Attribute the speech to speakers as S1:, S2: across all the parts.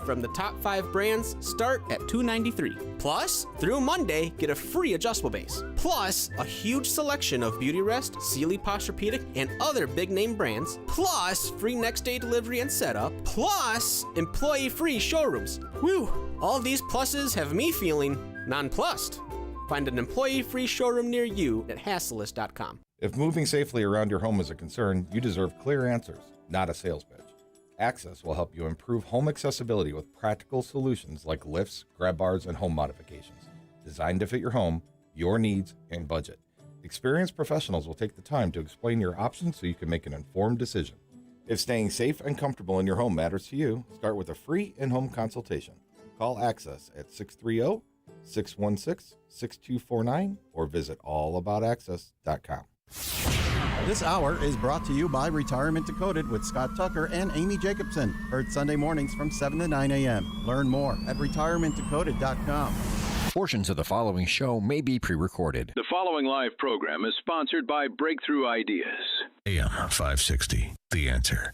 S1: from the top 5 brands start at $293. Plus, through Monday, get a free adjustable base. Plus, a huge selection of Beautyrest, Sealy Posturepedic, and other big-name brands. Plus, free next-day delivery and setup. Plus, employee-free showrooms. Whew! All these pluses have me feeling nonplussed. Find an employee-free showroom near you at Hasselist.com.
S2: If moving safely around your home is a concern, you deserve clear answers, not a sales pitch. Access will help you improve home accessibility with practical solutions like lifts, grab bars, and home modifications, designed to fit your home, your needs, and budget. Experienced professionals will take the time to explain your options so you can make an informed decision. If staying safe and comfortable in your home matters to you, start with a free in-home consultation. Call Access at 630-616-6249 or visit allaboutaccess.com.
S3: This hour is brought to you by Retirement Decoded with Scott Tucker and Amy Jacobson. Heard Sunday mornings from 7 to 9 a.m. Learn more at retirementdecoded.com.
S4: Portions of the following show may be pre-recorded.
S5: The following live program is sponsored by Breakthrough Ideas.
S6: AM 560, The Answer.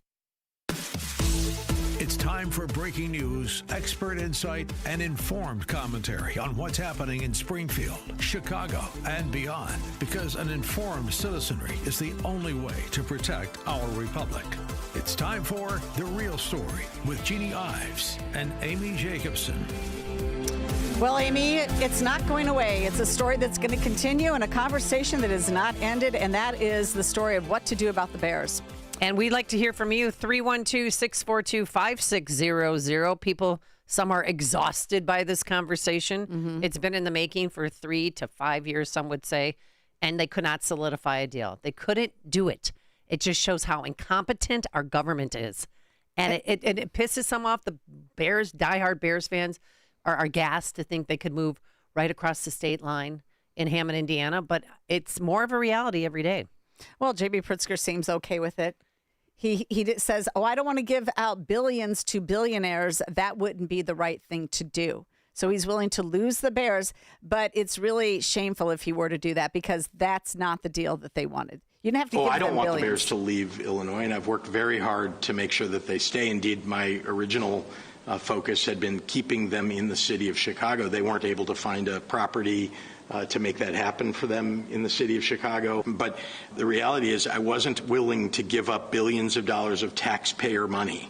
S6: It's time for breaking news, expert insight, and informed commentary on what's happening in Springfield, Chicago, and beyond. Because an informed citizenry is the only way to protect our republic. It's time for The Real Story with Jeannie Ives and Amy Jacobson.
S7: Well, Amy, it's not going away. It's a story that's going to continue and a conversation that has not ended, and that is the story of what to do about the Bears.
S8: And we'd like to hear from you, 312-642-5600. People, some are exhausted by this conversation. Mm-hmm. It's been in the making for 3 to 5 years, some would say, and they could not solidify a deal. They couldn't do it. It just shows how incompetent our government is. And it pisses some off. The Bears, diehard Bears fans, are gassed to think they could move right across the state line in Hammond, Indiana, but it's more of a reality every day.
S7: Well, J.B. Pritzker seems okay with it. He says, I don't want to give out billions to billionaires. That wouldn't be the right thing to do. So he's willing to lose the Bears, but it's really shameful if he were to do that because that's not the deal that they wanted. You didn't have to give them
S9: I don't want
S7: billions.
S9: the Bears to leave Illinois, and I've worked very hard to make sure that they stay. Indeed, my original focus had been keeping them in the city of Chicago. They weren't able to find a property to make that happen for them in the city of Chicago. But the reality is I wasn't willing to give up billions of dollars of taxpayer money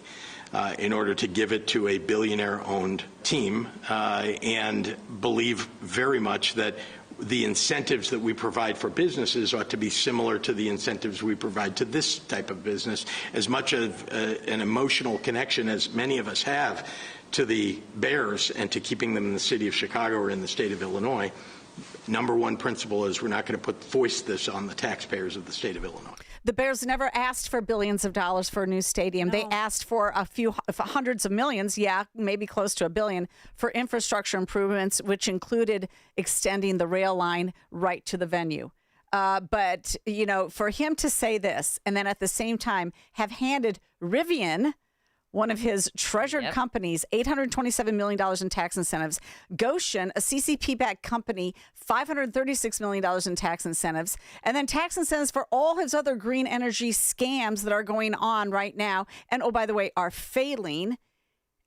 S9: in order to give it to a billionaire-owned team and believe very much that the incentives that we provide for businesses ought to be similar to the incentives we provide to this type of business. As much of an emotional connection as many of us have to the Bears and to keeping them in the city of Chicago or in the state of Illinois, number one principle is we're not going to foist this on the taxpayers of the state of Illinois.
S7: The Bears never asked for billions of dollars for a new stadium. No. They asked for a few hundreds of millions, maybe close to $1 billion, for infrastructure improvements, which included extending the rail line right to the venue. But, for him to say this and then at the same time have handed Rivian, one of his treasured companies, $827 million in tax incentives. Goshen, a CCP-backed company, $536 million in tax incentives. And then tax incentives for all his other green energy scams that are going on right now. And, oh, by the way, are failing.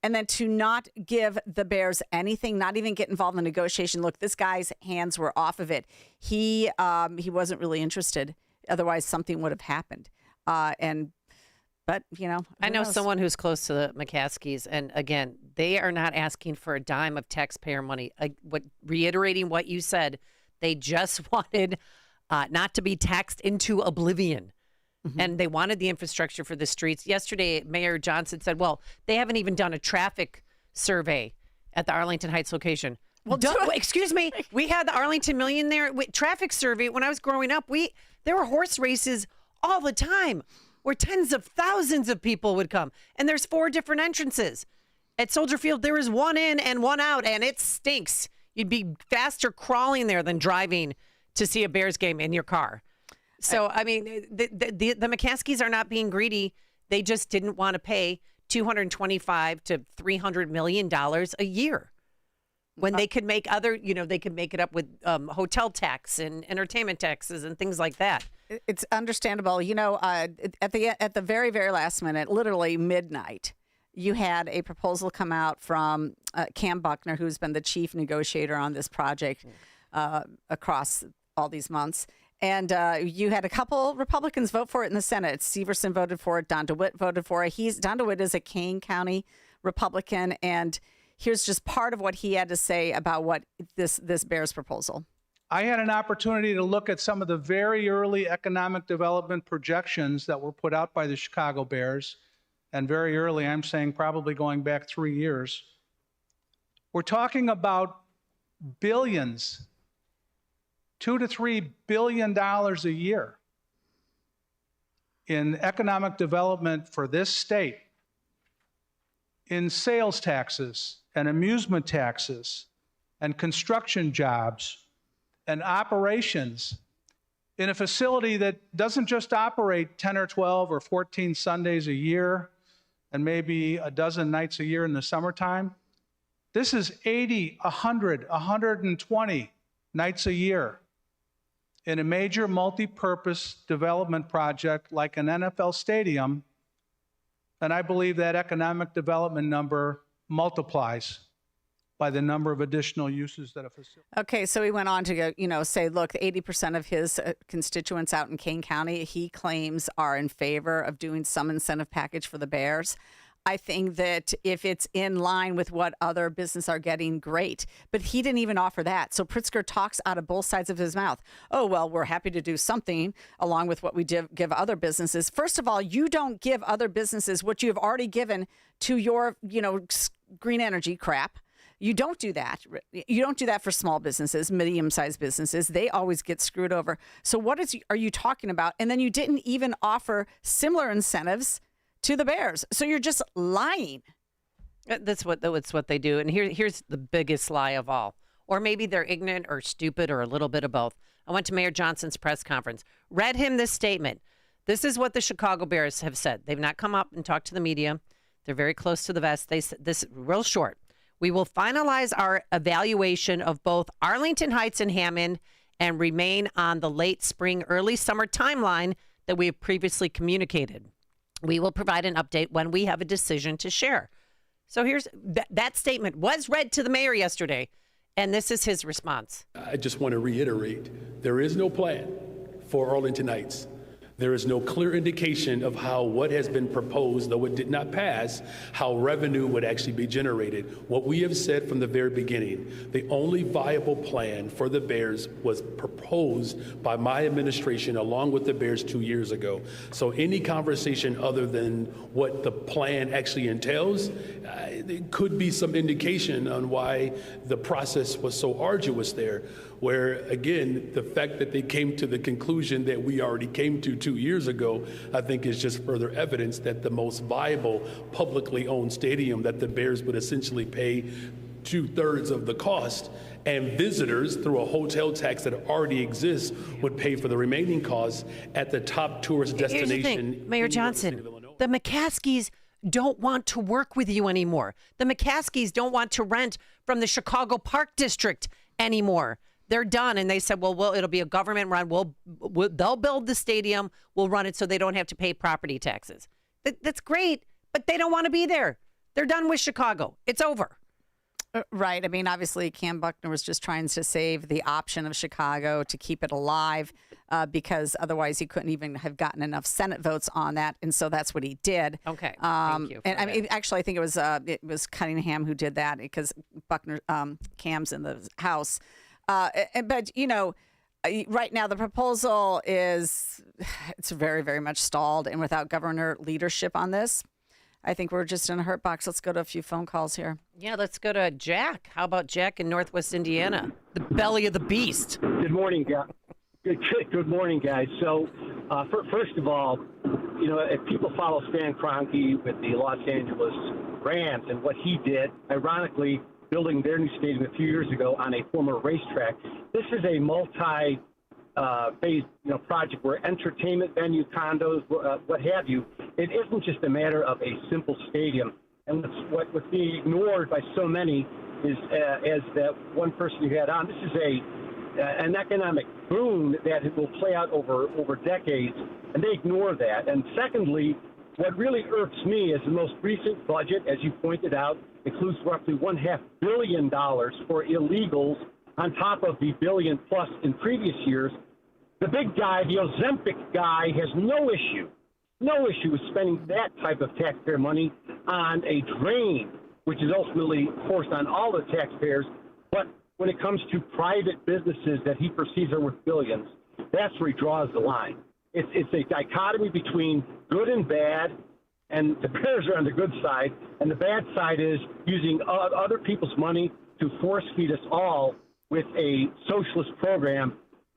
S7: And then to not give the Bears anything, not even get involved in the negotiation. Look, this guy's hands were off of it. He wasn't really interested. Otherwise, something would have happened. But,
S8: I know someone who's close to the McCaskies, and again, they are not asking for a dime of taxpayer money. Reiterating what you said, they just wanted not to be taxed into oblivion. Mm-hmm. And they wanted the infrastructure for the streets. Yesterday, Mayor Johnson said, well, they haven't even done a traffic survey at the Arlington Heights location. Well, excuse me, we had the Arlington Million there. Traffic survey, when I was growing up, there were horse races all the time, where tens of thousands of people would come. And there's 4 different entrances. At Soldier Field, there is one in and one out, and it stinks. You'd be faster crawling there than driving to see a Bears game in your car. So, the McCaskies are not being greedy. They just didn't want to pay $225 to $300 million a year when they could make they could make it up with hotel tax and entertainment taxes and things like that.
S7: It's understandable. At the very, very last minute, literally midnight, you had a proposal come out from Cam Buckner, who's been the chief negotiator on this project across all these months. And you had a couple Republicans vote for it in the Senate. Severson voted for it. Don DeWitt voted for it. Don DeWitt is a Kane County Republican, and here's just part of what he had to say about what this Bears proposal.
S10: I had an opportunity to look at some of the very early economic development projections that were put out by the Chicago Bears. And very early, I'm saying probably going back 3 years. We're talking about billions, $2 to $3 billion a year in economic development for this state, in sales taxes and amusement taxes and construction jobs and operations in a facility that doesn't just operate 10 or 12 or 14 Sundays a year and maybe a dozen nights a year in the summertime. This is 80, 100, 120 nights a year in a major multi-purpose development project like an NFL stadium. And I believe that economic development number multiplies by the number of additional uses that a facility.
S7: Okay, so he went on to go, say, look, 80% of his constituents out in Kane County, he claims, are in favor of doing some incentive package for the Bears. I think that if it's in line with what other businesses are getting, great. But he didn't even offer that. So Pritzker talks out of both sides of his mouth. Oh, well, we're happy to do something along with what we give other businesses. First of all, you don't give other businesses what you have already given to your, green energy crap. You don't do that. You don't do that for small businesses, medium-sized businesses. They always get screwed over. So what are you talking about? And then you didn't even offer similar incentives to the Bears. So you're just lying.
S8: That's what they do. And here's the biggest lie of all. Or maybe they're ignorant or stupid or a little bit of both. I went to Mayor Johnson's press conference, read him this statement. This is what the Chicago Bears have said. They've not come up and talked to the media. They're very close to the vest. They said this real short. We will finalize our evaluation of both Arlington Heights and Hammond and remain on the late spring, early summer timeline that we have previously communicated. We will provide an update when we have a decision to share. So here's that statement was read to the mayor yesterday, and this is his response.
S11: I just want to reiterate, there is no plan for Arlington Heights. There is no clear indication of how what has been proposed, though it did not pass, how revenue would actually be generated. What we have said from the very beginning, the only viable plan for the Bears was proposed by my administration along with the Bears 2 years ago. So any conversation other than what the plan actually entails, there could be some indication on why the process was so arduous there. Where, again, the fact that they came to the conclusion that we already came to 2 years ago, I think is just further evidence that the most viable publicly owned stadium that the Bears would essentially pay 2/3 of the cost, and visitors through a hotel tax that already exists would pay for the remaining costs at the top tourist destination.
S8: Here's the thing, Mayor Johnson, the McCaskies don't want to work with you anymore. The McCaskies don't want to rent from the Chicago Park District anymore. They're done, and they said, well, it'll be a government run. They'll build the stadium. We'll run it so they don't have to pay property taxes. That's great, but they don't want to be there. They're done with Chicago. It's over.
S7: Right. I mean, obviously, Cam Buckner was just trying to save the option of Chicago to keep it alive because otherwise he couldn't even have gotten enough Senate votes on that. And so that's what he did.
S8: Okay. Thank you.
S7: And I mean, actually, I think it was Cunningham who did that because Buckner, Cam's in the House. But, right now the proposal it's very, very much stalled. And without governor leadership on this, I think we're just in a hurt box. Let's go to a few phone calls here.
S8: Yeah, let's go to Jack. How about Jack in Northwest Indiana? The belly of the beast.
S12: Good morning, guys. Good morning, guys. So, first of all, if people follow Stan Kroenke with the Los Angeles Rams and what he did, ironically, building their new stadium a few years ago on a former racetrack. This is a multi-phase, project where entertainment venue, condos, what have you. It isn't just a matter of a simple stadium. And what's being ignored by so many is, as that one person you had on, this is an economic boom that will play out over decades, and they ignore that. And secondly, What really irks me is the most recent budget, as you pointed out, includes roughly $1.5 billion for illegals on top of the billion plus in previous years. The big guy, the Ozempic guy, has no issue with spending that type of taxpayer money on a drain, which is ultimately forced on all the taxpayers. But when it comes to private businesses that he perceives are worth billions, that's where he draws the line. It's a dichotomy between good and bad, and the bears are on the good side, and the bad side is using other people's money to force feed us all with a socialist program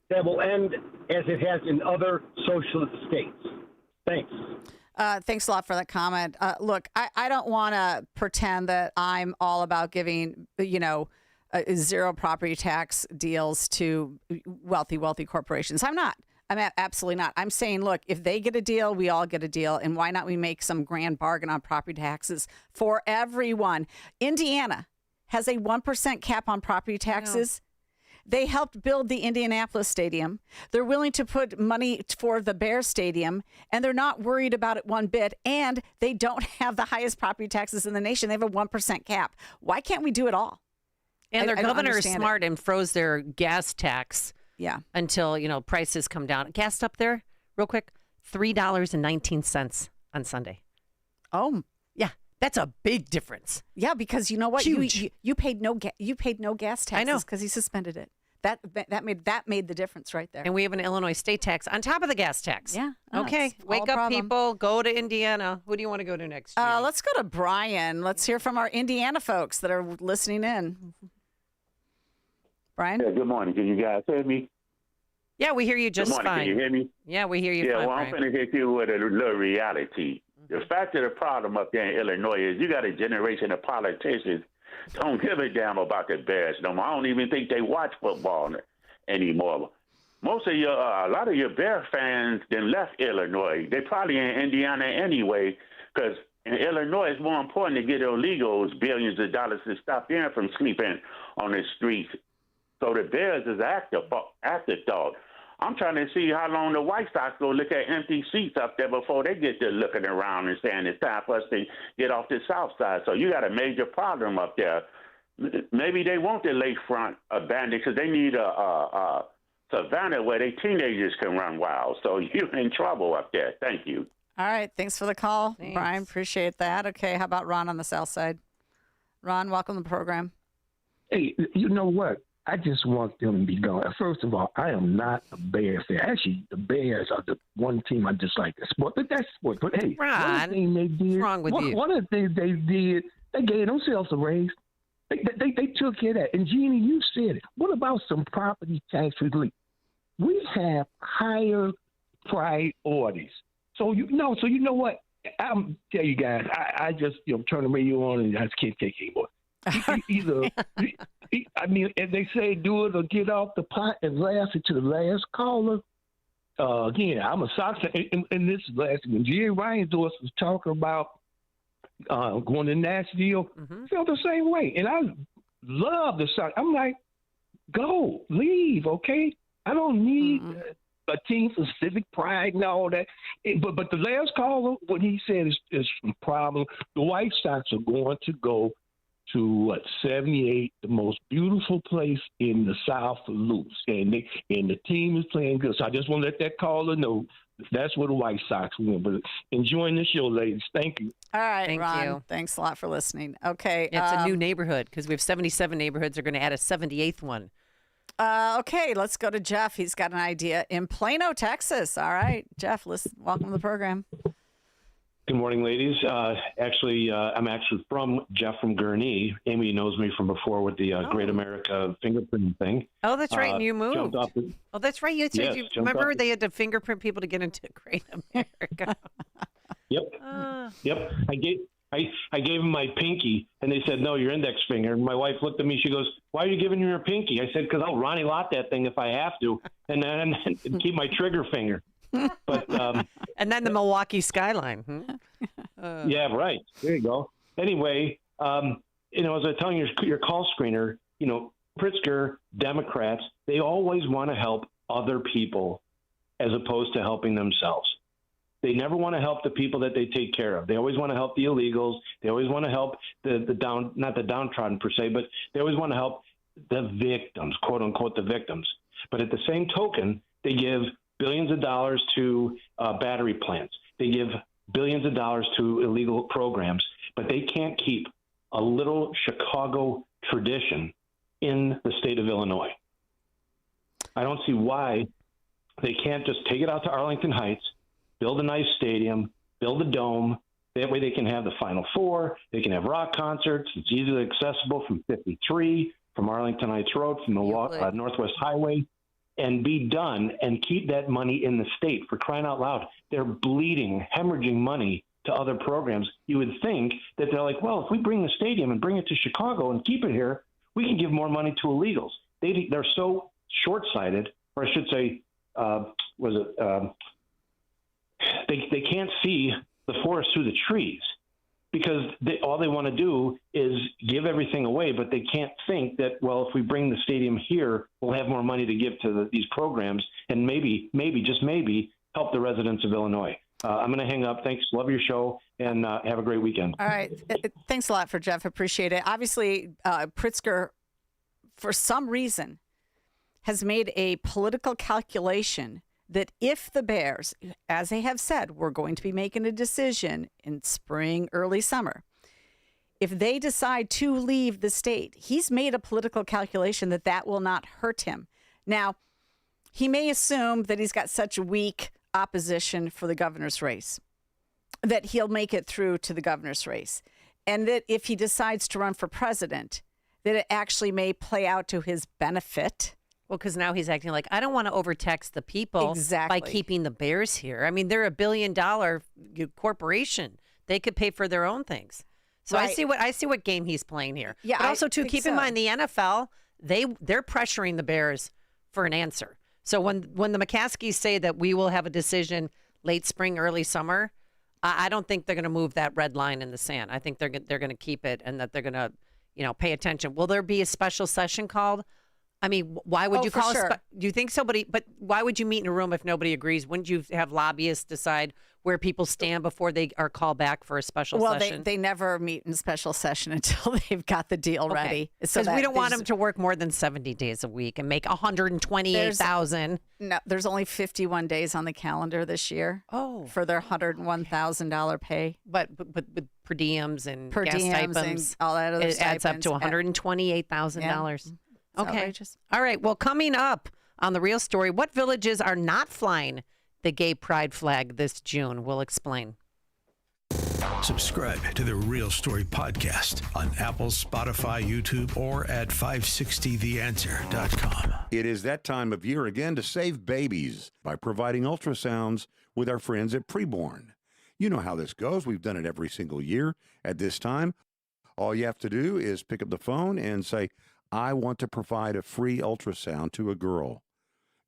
S12: that will end as it has in other socialist states. Thanks.
S7: Thanks a lot for that comment. Look, I don't want to pretend that I'm all about giving, zero property tax deals to wealthy corporations. I'm not. I'm absolutely not. I'm saying, look, if they get a deal, we all get a deal. And why not we make some grand bargain on property taxes for everyone? Indiana has a 1% cap on property taxes. They helped build the Indianapolis Stadium. They're willing to put money for the Bears Stadium, and they're not worried about it one bit. And they don't have the highest property taxes in the nation. They have a 1% cap. Why can't we do it all?
S8: And their governor is smart
S7: it.
S8: and froze their gas tax.
S7: Yeah.
S8: Until, prices come down. Gas up there, real quick, $3.19 on Sunday.
S7: Oh,
S8: yeah. That's a big difference.
S7: Yeah, because you know what?
S8: Huge.
S7: You paid no gas taxes.
S8: I know,
S7: because he suspended it. That made the difference right there.
S8: And we have an Illinois state tax on top of the gas tax.
S7: Yeah.
S8: Okay. Wake up, people. Go to Indiana. Who do you want to go to next?
S7: Let's go to Brian. Let's hear from our Indiana folks that are listening in. Brian?
S13: Yeah, good morning. Can you guys hear me?
S8: Yeah, we hear you just
S13: good morning.
S8: fine.
S13: Can you hear me?
S8: Yeah, we hear you fine,
S13: well,
S8: Brian.
S13: I'm going to hit you with a little reality. The fact of the problem up there in Illinois is you got a generation of politicians don't give a damn about the Bears no more. I don't even think they watch football anymore. A lot of your Bear fans then left Illinois. They probably in Indiana anyway, because in Illinois it's more important to get illegals billions of dollars to stop them from sleeping on the streets. So the Bears is afterthought. I'm trying to see how long the White Sox will look at empty seats up there before they get to looking around and saying it's time for us to get off the south side. So you got a major problem up there. Maybe they want the lakefront abandoned because they need a Savannah where they teenagers can run wild. So you're in trouble up there. Thank you.
S7: All right. Thanks for the call,
S8: Thanks.
S7: Brian. Appreciate that. Okay. How about Ron on the south side? Ron, welcome to the program.
S14: Hey, you know what? I just want them to be gone. First of all, I am not a Bears fan. Actually, the Bears are the one team I dislike. The sport, but that's sport. But hey,
S8: Ron,
S14: thing they did,
S8: what's wrong with you?
S14: One of the things they did, they gave themselves a raise. They took care of that. And Jeannie, you said it. What about some property tax relief? We have higher priorities. So you know what? I'm tell you guys, I just turn the radio on and I just can't take anymore. Either, I mean, if they say do it or get off the pot and last it to the last caller. Again, I'm a Sox fan, and this is last when Jerry Reinsdorf was talking about going to Nashville. Felt the same way, and I love the Sox. I'm like, go, leave, okay? I don't need a team for civic pride and all that. But the last caller, what he said is a problem. The White Sox are going to go to 78, the most beautiful place in the South for Loops, and the team is playing good. So I just want to let that caller know that's where the White Sox win. But enjoying the show, ladies. Thank you.
S7: All right,
S8: Thank
S7: Ron.
S8: you.
S7: Thanks a lot for listening. Okay,
S8: It's a new neighborhood because we have 77 neighborhoods. They're going to add a 78th one.
S7: Okay, let's go to Jeff. He's got an idea in Plano, Texas. All right, Jeff, welcome to the program.
S15: Good morning, ladies. I'm actually from Jeff from Gurnee. Amy knows me from before with the Great America fingerprint thing.
S8: Oh, that's right. And you moved. Oh, that's right. You remember they had to fingerprint people to get into Great America.
S15: Yep. Yep. I gave them my pinky, and they said, no, your index finger. And my wife looked at me. She goes, why are you giving me your pinky? I said, because I'll Ronnie Lott that thing if I have to, and then keep my trigger finger. But
S8: and then the Milwaukee skyline.
S15: Yeah, right. There you go. Anyway, as I was telling your call screener, Pritzker, Democrats, they always want to help other people as opposed to helping themselves. They never want to help the people that they take care of. They always want to help the illegals. They always want to help not the downtrodden per se, but they always want to help the victims, quote unquote, the victims. But at the same token, they give billions of dollars to battery plants. They give billions of dollars to illegal programs, but they can't keep a little Chicago tradition in the state of Illinois. I don't see why they can't just take it out to Arlington Heights, build a nice stadium, build a dome. That way they can have the Final Four. They can have rock concerts. It's easily accessible from 53, from Arlington Heights Road, from the Northwest Highway, and be done and keep that money in the state. For crying out loud, they're bleeding, hemorrhaging money to other programs. You would think that they're like, well, if we bring the stadium and bring it to Chicago and keep it here, we can give more money to illegals. They're so short-sighted, or I should say, they can't see the forest through the trees, because all they want to do is give everything away, but they can't think that, well, if we bring the stadium here, we'll have more money to give to these programs and maybe, just maybe, help the residents of Illinois. I'm going to hang up. Thanks. Love your show, and have a great weekend.
S7: All right. Thanks a lot for Jeff. Appreciate it. Obviously, Pritzker, for some reason, has made a political calculation that if the Bears, as they have said, we're going to be making a decision in spring, early summer, if they decide to leave the state, he's made a political calculation that will not hurt him. Now, he may assume that he's got such weak opposition for the governor's race that he'll make it through to the governor's race. And that if he decides to run for president, that it actually may play out to his benefit.
S8: Well, because now he's acting like, I don't want to overtax the people by keeping the Bears here. I mean, they're $1 billion corporation. They could pay for their own things. So right. I see what game he's playing here.
S7: Yeah,
S8: but also, too, keep in mind the NFL, they're pressuring the Bears for an answer. So when the McCaskies say that we will have a decision late spring, early summer, I don't think they're going to move that red line in the sand. I think they're going to keep it, and that they're going to, pay attention. Will there be a special session called? I mean, why would you call
S7: sure.
S8: Do you think so? But why would you meet in a room if nobody agrees? Wouldn't you have lobbyists decide where people stand before they are called back for a special session?
S7: Well, they never meet in special session until they've got the deal ready.
S8: Because we don't want them to work more than 70 days a week and make $128,000.
S7: No, there's only 51 days on the calendar this year.
S8: Oh,
S7: for their $101,000 pay.
S8: But per diems and gas stipends
S7: and all that other
S8: it adds up to $128,000.
S7: Yeah.
S8: Okay.
S7: Outrageous.
S8: All right. Well, coming up on The Real Story, what villages are not flying the gay pride flag this June? We'll explain.
S6: Subscribe to The Real Story podcast on Apple, Spotify, YouTube, or at 560theanswer.com.
S16: It is that time of year again to save babies by providing ultrasounds with our friends at Preborn. You know how this goes. We've done it every single year at this time. All you have to do is pick up the phone and say, I want to provide a free ultrasound to a girl.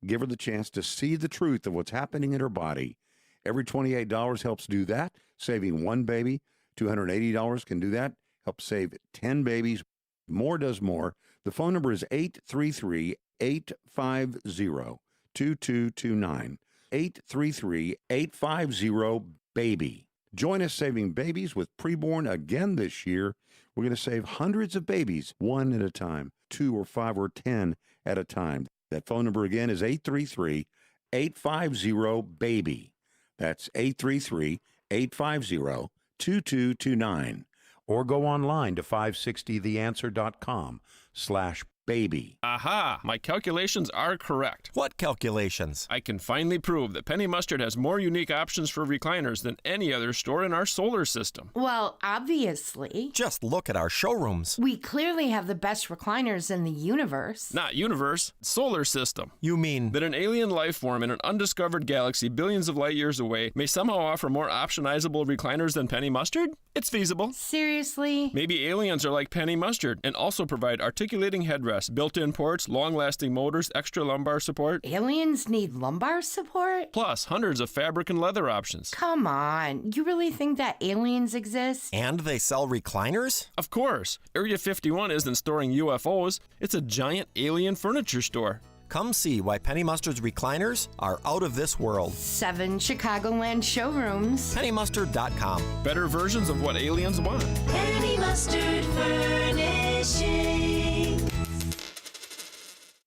S16: Give her the chance to see the truth of what's happening in her body. Every $28 helps do that, saving one baby. $280 can do that, help save 10 babies. More does more. The phone number is 833-850-2229. 833-850-BABY. Join us saving babies with Preborn again this year. We're going to save hundreds of babies, one at a time, 2 or 5 or 10 at a time. That phone number again is 833-850-BABY. That's 833-850-2229. Or go online to 560theanswer.com/baby.
S17: Aha! My calculations are correct.
S18: What calculations?
S17: I can finally prove that Penny Mustard has more unique options for recliners than any other store in our solar system.
S19: Well, obviously.
S18: Just look at our showrooms.
S19: We clearly have the best recliners in the universe.
S17: Not universe, solar system.
S18: You mean
S17: that an alien life form in an undiscovered galaxy billions of light years away may somehow offer more optionizable recliners than Penny Mustard? It's feasible.
S19: Seriously?
S17: Maybe aliens are like Penny Mustard and also provide articulating headrests, built-in ports, long-lasting motors, extra lumbar support.
S19: Aliens need lumbar support?
S17: Plus, hundreds of fabric and leather options.
S19: Come on. You really think that aliens exist?
S18: And they sell recliners?
S17: Of course. Area 51 isn't storing UFOs. It's a giant alien furniture store.
S18: Come see why Penny Mustard's recliners are out of this world.
S19: 7 Chicagoland showrooms.
S18: PennyMustard.com.
S17: Better versions of what aliens want.
S20: Penny Mustard Furnishing.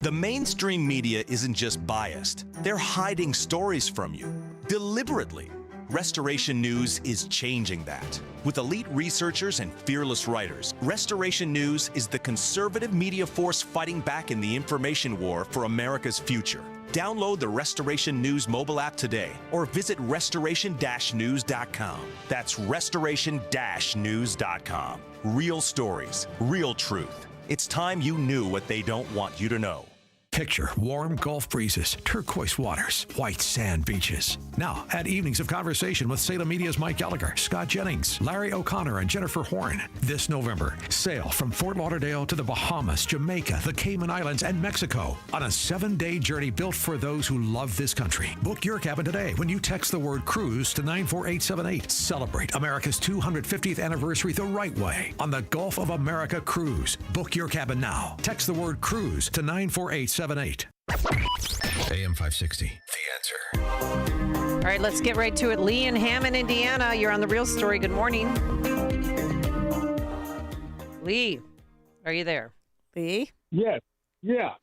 S21: The mainstream media isn't just biased, they're hiding stories from you deliberately. Restoration News is changing that. With elite researchers and fearless writers, Restoration News is the conservative media force fighting back in the information war for America's future. Download the Restoration News mobile app today or visit restoration-news.com. That's restoration-news.com. Real stories, real truth. It's time you knew what they don't want you to know.
S6: Picture warm Gulf breezes, turquoise waters, white sand beaches. Now, add evenings of conversation with Salem Media's Mike Gallagher, Scott Jennings, Larry O'Connor, and Jennifer Horn. This November, sail from Fort Lauderdale to the Bahamas, Jamaica, the Cayman Islands, and Mexico on a 7-day journey built for those who love this country. Book your cabin today when you text the word cruise to 94878. Celebrate America's 250th anniversary the right way on the Gulf of America Cruise. Book your cabin now. Text the word cruise to 94878. AM 560, The Answer.
S8: All right, let's get right to it. Lee in Hammond, Indiana, you're on The Real Story. Good morning. Lee, are you there?
S7: Lee?
S22: Yes. Yeah,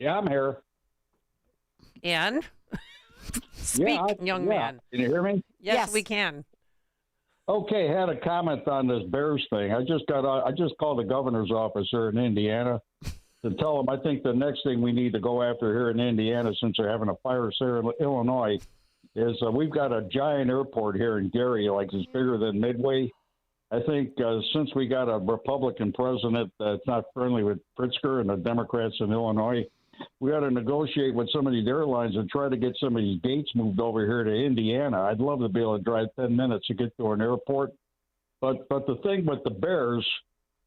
S22: I'm here.
S8: And? Speak, young man.
S22: Can you hear me?
S8: Yes, we can.
S22: Okay, had a comment on this Bears thing. I just called the governor's office here in Indiana to tell them I think the next thing we need to go after here in Indiana, since they're having a fire here in Illinois, is we've got a giant airport here in Gary, like it's bigger than Midway. I think since we got a Republican president that's not friendly with Pritzker and the Democrats in Illinois, we got to negotiate with some of these airlines and try to get some of these gates moved over here to Indiana. I'd love to be able to drive 10 minutes to get to an airport. But the thing with the Bears,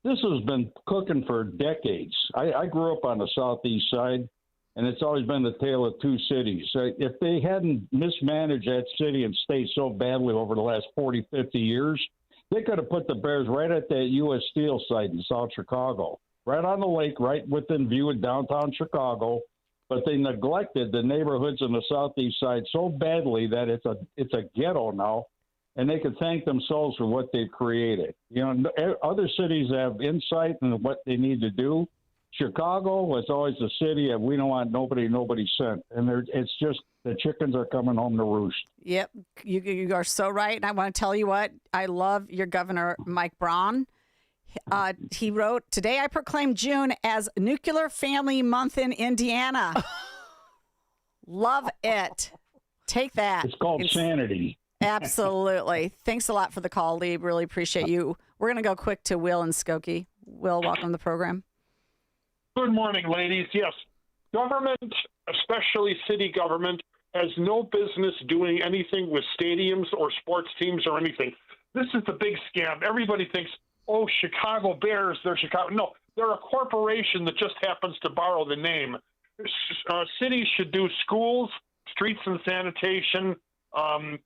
S22: this has been cooking for decades. I grew up on the southeast side, and it's always been the tale of two cities. If they hadn't mismanaged that city and state so badly over the last 40, 50 years, they could have put the Bears right at that U.S. Steel site in South Chicago, right on the lake, right within view of downtown Chicago. But they neglected the neighborhoods on the southeast side so badly that it's a ghetto now, and they could thank themselves for what they've created. You know, other cities have insight into what they need to do. Chicago was always a city of we don't want nobody sent, and it's just the chickens are coming home to roost.
S7: Yep, you are so right. And I want to tell you what, I love your governor, Mike Braun. He wrote, "Today I proclaim June as Nuclear Family Month in Indiana." Love it. Take that.
S22: It's called sanity.
S7: Absolutely. Thanks a lot for the call, Lee. Really appreciate you. We're going to go quick to Will and Skokie. Will, welcome to the program.
S23: Good morning, ladies. Yes, government, especially city government, has no business doing anything with stadiums or sports teams or anything. This is the big scam. Everybody thinks, oh, Chicago Bears, they're Chicago. No, they're a corporation that just happens to borrow the name. Cities should do schools, streets and sanitation, and,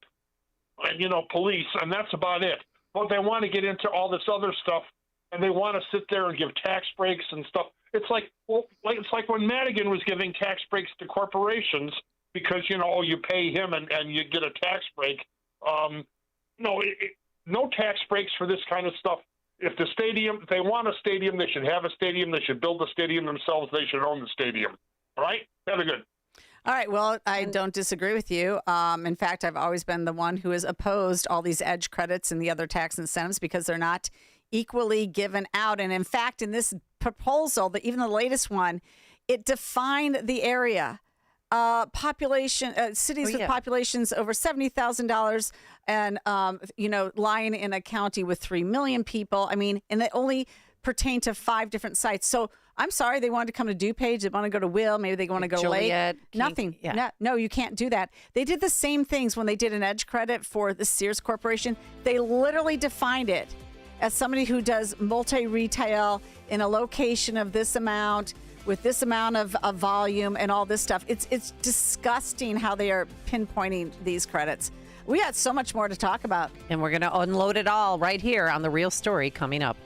S23: police, and that's about it. But they want to get into all this other stuff, and they want to sit there and give tax breaks and stuff. It's like when Madigan was giving tax breaks to corporations because, you pay him and you get a tax break. No tax breaks for this kind of stuff. If they want a stadium, they should have a stadium. They should build the stadium themselves. They should own the stadium. All right? Have a good.
S7: All right. Well, I don't disagree with you. In fact, I've always been the one who has opposed all these edge credits and the other tax incentives because they're not equally given out. And in fact, in this proposal, even the latest one, it defined the area. Cities with populations over $70,000 and, lying in a county with 3 million people. I mean, and they only pertain to 5 different sites. So I'm sorry, they wanted to come to DuPage. They want to go to Will. Maybe they want to go
S8: Joliet,
S7: Lake. Nothing.
S8: Yeah.
S7: No, you can't do that. They did the same things when they did an edge credit for the Sears Corporation. They literally defined it as somebody who does multi-retail in a location of this amount with this amount of volume and all this stuff. It's disgusting how they are pinpointing these credits. We got so much more to talk about.
S8: And we're going to unload it all right here on The Real Story coming up.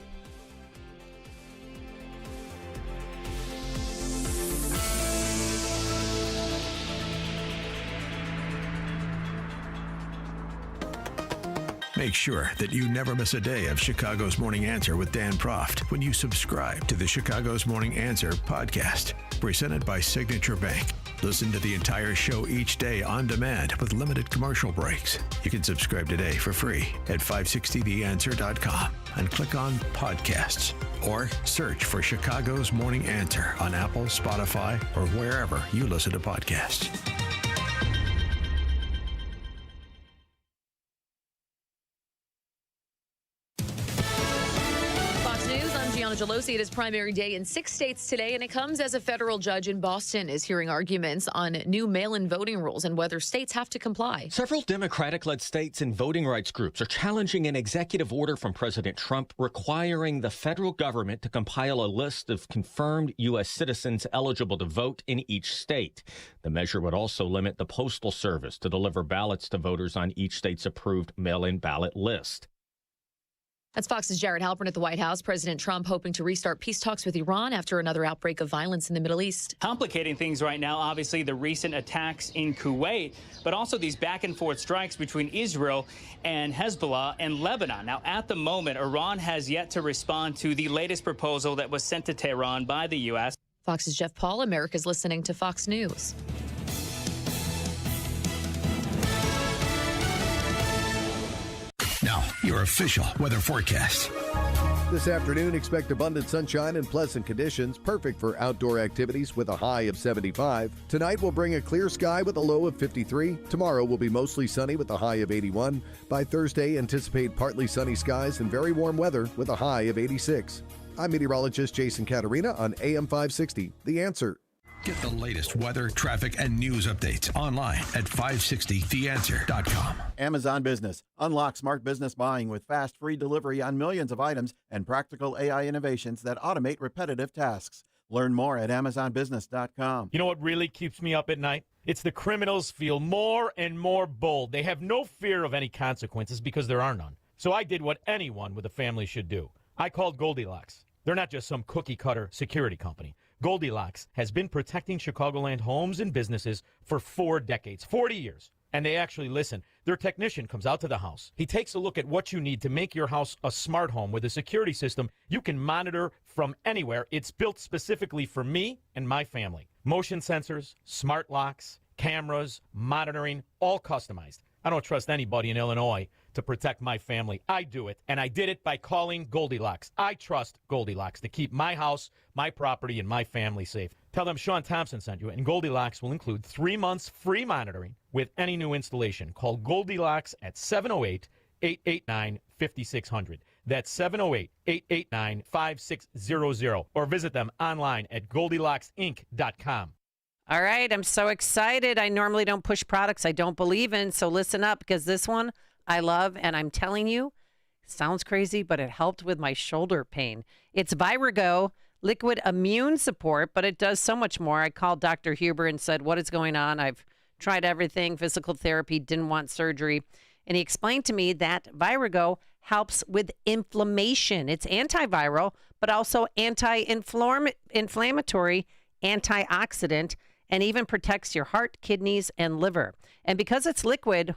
S6: Make sure that you never miss a day of Chicago's Morning Answer with Dan Proft when you subscribe to the Chicago's Morning Answer podcast, presented by Signature Bank. Listen to the entire show each day on demand with limited commercial breaks. You can subscribe today for free at 560theanswer.com and click on podcasts or search for Chicago's Morning Answer on Apple, Spotify, or wherever you listen to podcasts.
S1: It is primary day in 6 states today, and it comes as a federal judge in Boston is hearing arguments on new mail-in voting rules and whether states have to comply.
S2: Several Democratic-led states and voting rights groups are challenging an executive order from President Trump requiring the federal government to compile a list of confirmed U.S. citizens eligible to vote in each state. The measure would also limit the Postal Service to deliver ballots to voters on each state's approved mail-in ballot list.
S1: That's Fox's Jared Halpern at the White House. President Trump hoping to restart peace talks with Iran after another outbreak of violence in the Middle East.
S20: Complicating things right now, obviously, the recent attacks in Kuwait, but also these back and forth strikes between Israel and Hezbollah and Lebanon. Now, at the moment, Iran has yet to respond to the latest proposal that was sent to Tehran by the U.S.
S1: Fox's Jeff Paul, America's listening to Fox News.
S6: Now, your official weather forecast.
S24: This afternoon, expect abundant sunshine and pleasant conditions, perfect for outdoor activities with a high of 75. Tonight will bring a clear sky with a low of 53. Tomorrow will be mostly sunny with a high of 81. By Thursday, anticipate partly sunny skies and very warm weather with a high of 86. I'm meteorologist Jason Caterina on AM 560. The Answer.
S6: Get the latest weather, traffic, and news updates online at 560theanswer.com.
S3: Amazon Business. Unlock smart business buying with fast, free delivery on millions of items and practical AI innovations that automate repetitive tasks. Learn more at amazonbusiness.com.
S25: You know what really keeps me up at night? It's the criminals feel more and more bold. They have no fear of any consequences because there are none. So I did what anyone with a family should do. I called Goldilocks. They're not just some cookie-cutter security company. Goldilocks has been protecting Chicagoland homes and businesses for 4 decades, 40 years. And they actually listen. Their technician comes out to the house. He takes a look at what you need to make your house a smart home with a security system you can monitor from anywhere. It's built specifically for me and my family. Motion sensors, smart locks, cameras, monitoring, all customized. I don't trust anybody in Illinois to protect my family. I do it, and I did it by calling Goldilocks. I trust Goldilocks to keep my house, my property, and my family safe. Tell them Sean Thompson sent you, and Goldilocks will include 3 months free monitoring with any new installation. Call Goldilocks at 708-889-5600. That's 708-889-5600. Or visit them online at GoldilocksInc.com.
S8: All right, I'm so excited. I normally don't push products I don't believe in, so listen up because this one I love, and I'm telling you, sounds crazy, but it helped with my shoulder pain. It's Virago Liquid Immune Support, but it does so much more. I called Dr. Huber and said, what is going on? I've tried everything, physical therapy, didn't want surgery. And he explained to me that Virago helps with inflammation. It's antiviral, but also anti-inflammatory, antioxidant, and even protects your heart, kidneys, and liver. And because it's liquid,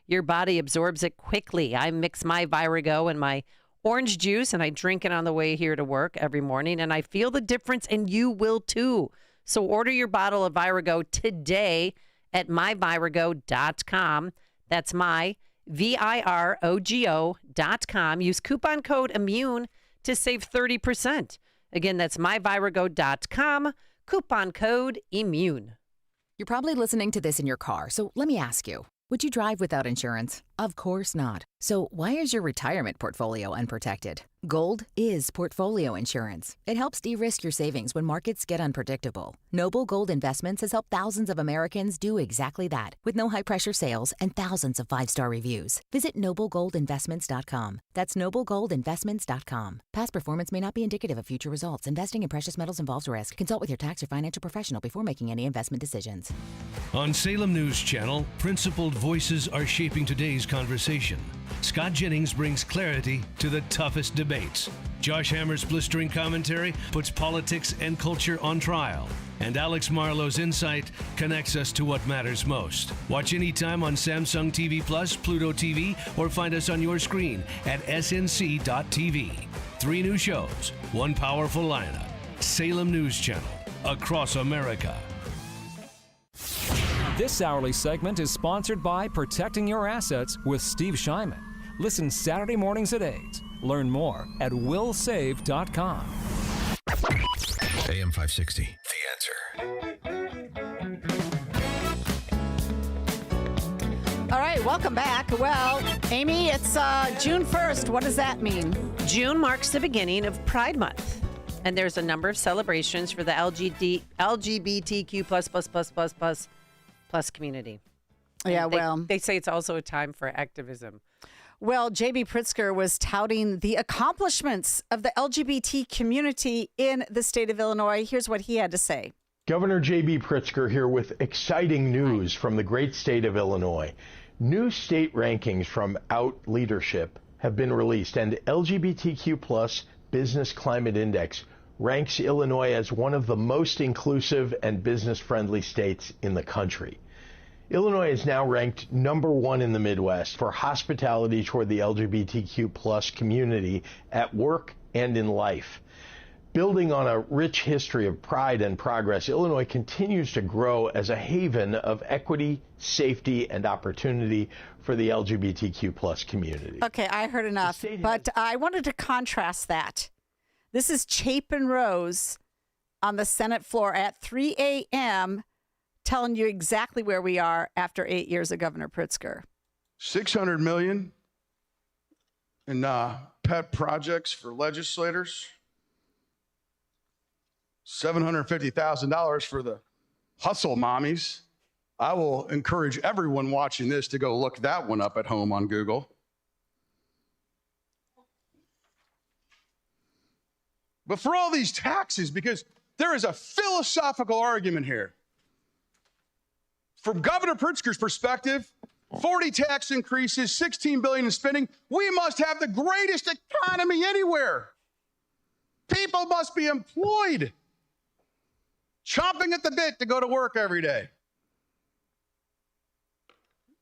S8: your body absorbs it quickly. I mix my Virago in my orange juice, and I drink it on the way here to work every morning, and I feel the difference, and you will too. So order your bottle of Virago today at myvirago.com. That's myVirago.com. Use coupon code IMMUNE to save 30%. Again, that's myvirago.com. Coupon code IMMUNE.
S26: You're probably listening to this in your car, so let me ask you, would you drive without insurance? Of course not. So why is your retirement portfolio unprotected? Gold is portfolio insurance. It helps de-risk your savings when markets get unpredictable. Noble Gold Investments has helped thousands of Americans do exactly that with no high-pressure sales and thousands of 5-star reviews. Visit noblegoldinvestments.com. That's noblegoldinvestments.com. Past performance may not be indicative of future results. Investing in precious metals involves risk. Consult with your tax or financial professional before making any investment decisions.
S27: On Salem News Channel, principled voices are shaping today's
S4: conversation. Scott Jennings brings clarity to the toughest debates. Josh Hammer's blistering commentary puts politics and culture on trial. And Alex Marlowe's insight connects us to what matters most. Watch anytime on Samsung TV Plus, Pluto TV, or find us on your screen at snc.tv. 3 new shows, 1 powerful lineup. Salem News Channel, across America.
S5: This hourly segment is sponsored by Protecting Your Assets with Steve Shyman. Listen Saturday mornings at 8. Learn more at willsave.com.
S6: AM 560, The Answer.
S7: All right, welcome back. Well, Amy, it's June 1st. What does that mean?
S8: June marks the beginning of Pride Month. And there's a number of celebrations for the LGBTQ plus community.
S7: Yeah,
S8: and they say it's also a time for activism.
S7: Well, J.B. Pritzker was touting the accomplishments of the LGBT community in the state of Illinois. Here's what he had to say.
S9: Governor J.B. Pritzker here with exciting news from the great state of Illinois. New state rankings from Out Leadership have been released, and LGBTQ plus Business Climate Index ranks Illinois as one of the most inclusive and business-friendly states in the country. Illinois is now ranked number 1 in the Midwest for hospitality toward the LGBTQ plus community at work and in life. Building on a rich history of pride and progress, Illinois continues to grow as a haven of equity, safety, and opportunity for the LGBTQ plus community.
S7: Okay, I heard enough, but I wanted to contrast that. This is Chapin Rose on the Senate floor at 3 a.m., telling you exactly where we are after 8 years of Governor Pritzker.
S10: $600 million in pet projects for legislators. $750,000 for the hustle mommies. I will encourage everyone watching this to go look that one up at home on Google. But for all these taxes, because there is a philosophical argument here. From Governor Pritzker's perspective, 40 tax increases, $16 billion in spending. We must have the greatest economy anywhere. People must be employed, chomping at the bit to go to work every day.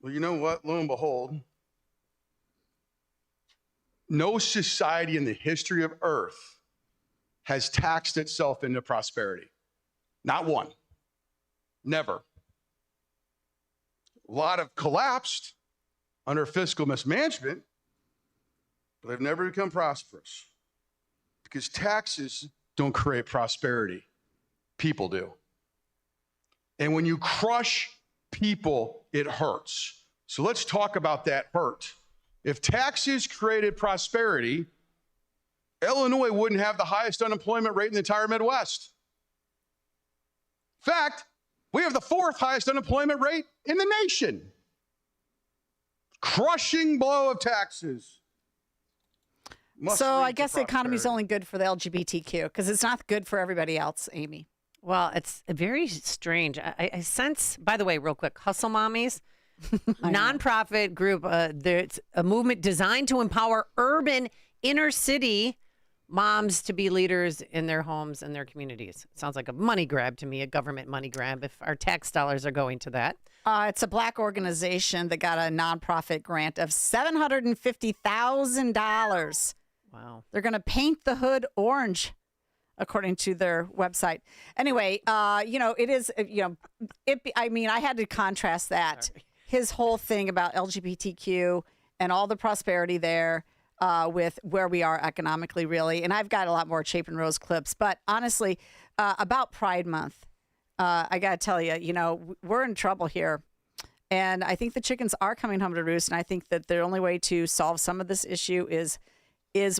S10: Well, you know what? Lo and behold, no society in the history of Earth has taxed itself into prosperity. Not one. Never. A lot have collapsed under fiscal mismanagement, but they've never become prosperous because taxes don't create prosperity. People do. And when you crush people, it hurts. So let's talk about that hurt. If taxes created prosperity, Illinois wouldn't have the highest unemployment rate in the entire Midwest. In fact, we have the 4th highest unemployment rate in the nation. Crushing blow of taxes.
S7: So I guess the economy is only good for the LGBTQ because it's not good for everybody else, Amy.
S8: Well, it's very strange. I sense, by the way, real quick, Hustle Mommies, nonprofit group. There's a movement designed to empower urban inner city moms to be leaders in their homes and their communities. It sounds like a money grab to me, a government money grab, if our tax dollars are going to that.
S7: It's a Black organization that got a nonprofit grant of $750,000.
S8: Wow.
S7: They're going to paint the hood orange, according to their website. Anyway, it is, I had to contrast that.
S8: Sorry.
S7: His whole thing about LGBTQ and all the prosperity there with where we are economically, really. And I've got a lot more Chapin Rose clips. But honestly, about Pride Month, I got to tell you, we're in trouble here. And I think the chickens are coming home to roost. And I think that the only way to solve some of this issue is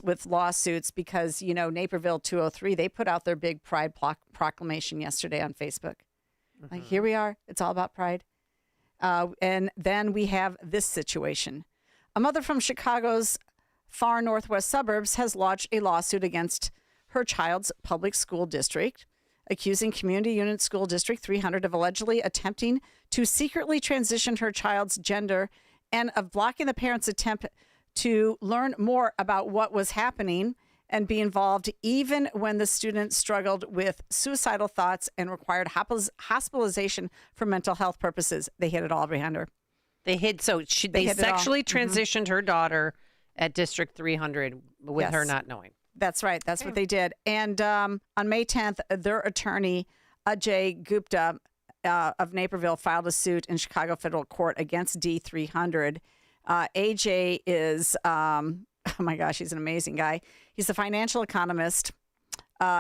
S7: with lawsuits because, Naperville 203, they put out their big Pride proclamation yesterday on Facebook. Mm-hmm. Like, here we are. It's all about Pride. And then we have this situation. A mother from Chicago's far northwest suburbs has lodged a lawsuit against her child's public school district, accusing Community Unit School District 300 of allegedly attempting to secretly transition her child's gender and of blocking the parents' attempt to learn more about what was happening and be involved even when the student struggled with suicidal thoughts and required hospitalization for mental health purposes. They hid it all behind her.
S8: They sexually transitioned her daughter at District 300 with her not knowing.
S7: That's right. That's what they did. And on May 10th, their attorney, Ajay Gupta of Naperville, filed a suit in Chicago federal court against D300. AJ is, oh my gosh, he's an amazing guy. He's a financial economist.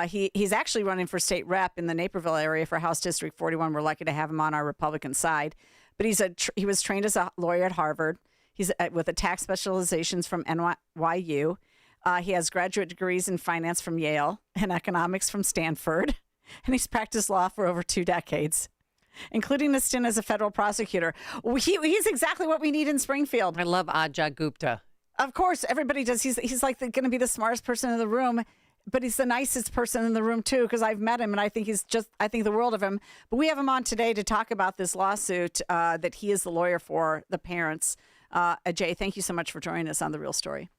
S7: He's actually running for state rep in the Naperville area for House District 41. We're lucky to have him on our Republican side. But he was trained as a lawyer at Harvard. He's with a tax specializations from NYU. He has graduate degrees in finance from Yale and economics from Stanford. And he's practiced law for over 2 decades, including a stint as a federal prosecutor. He's exactly what we need in Springfield.
S8: I love Ajay Gupta. Of
S7: course, everybody does. He's like going to be the smartest person in the room, but he's the nicest person in the room too, because I've met him and I think I think the world of him. But we have him on today to talk about this lawsuit that he is the lawyer for the parents. Ajay, thank you so much for joining us on The Real Story.